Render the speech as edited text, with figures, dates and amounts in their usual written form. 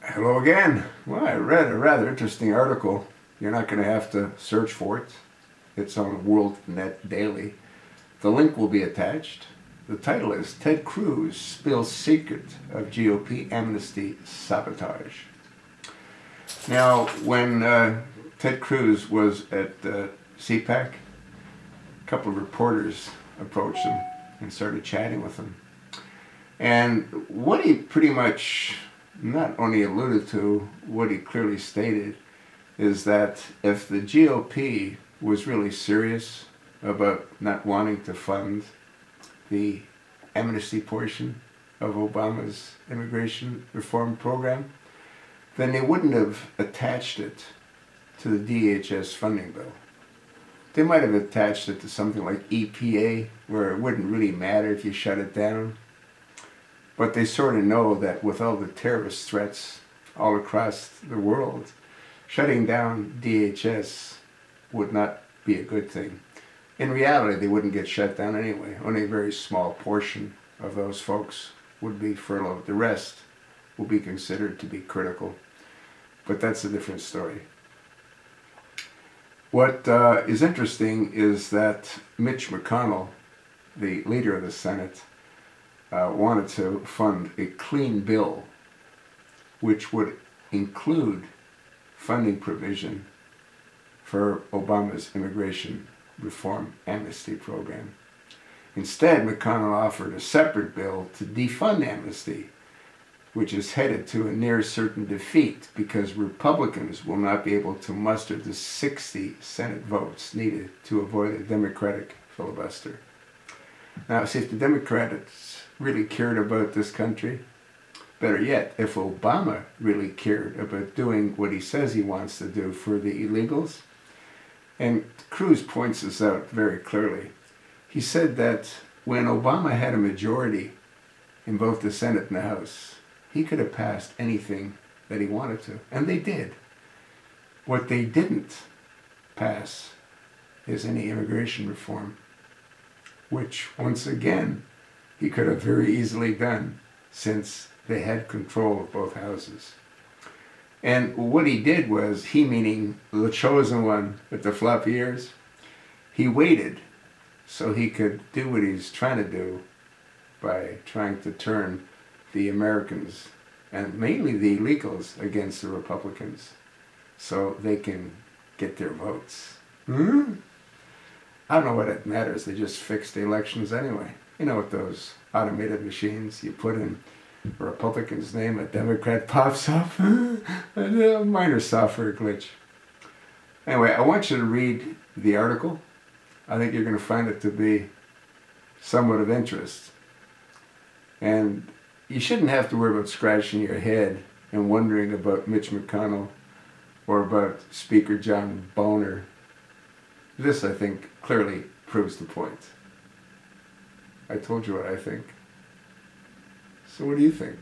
Hello again. Well, I read a rather interesting article. You're not going to have to search for it. It's on WorldNet Daily. The link will be attached. The title is Ted Cruz Spills Secret of GOP Amnesty Sabotage. Now, when Ted Cruz was at CPAC, a couple of reporters approached him and started chatting with him. And what he pretty much not only alluded to, what he clearly stated is that if the GOP was really serious about not wanting to fund the amnesty portion of Obama's immigration reform program, then they wouldn't have attached it to the DHS funding bill. They might have attached it to something like EPA, where it wouldn't really matter if you shut it down. But they sort of know that with all the terrorist threats all across the world, shutting down DHS would not be a good thing. In reality, they wouldn't get shut down anyway. Only a very small portion of those folks would be furloughed. The rest will be considered to be critical. But that's a different story. What is interesting is that Mitch McConnell, the leader of the Senate, wanted to fund a clean bill which would include funding provision for Obama's immigration reform amnesty program. Instead, McConnell offered a separate bill to defund amnesty, which is headed to a near certain defeat because Republicans will not be able to muster the 60 Senate votes needed to avoid a Democratic filibuster. Now, see, if the Democrats really cared about this country, better yet, if Obama really cared about doing what he says he wants to do for the illegals, and Cruz points this out very clearly. He said that when Obama had a majority in both the Senate and the House, he could have passed anything that he wanted to, and they did. What they didn't pass is any immigration reform, which, once again, he could have very easily done since they had control of both houses. And what he did was, he meaning the chosen one with the floppy ears, he waited so he could do what he's trying to do by trying to turn the Americans, and mainly the illegals, against the Republicans so they can get their votes. I don't know what it matters. They just fixed the elections anyway. You know, with those automated machines, you put in a Republican's name, a Democrat pops up. A minor software glitch. Anyway, I want you to read the article. I think you're going to find it to be somewhat of interest. And you shouldn't have to worry about scratching your head and wondering about Mitch McConnell or about Speaker John Boehner. This, I think, clearly proves the point. I told you what I think. So what do you think?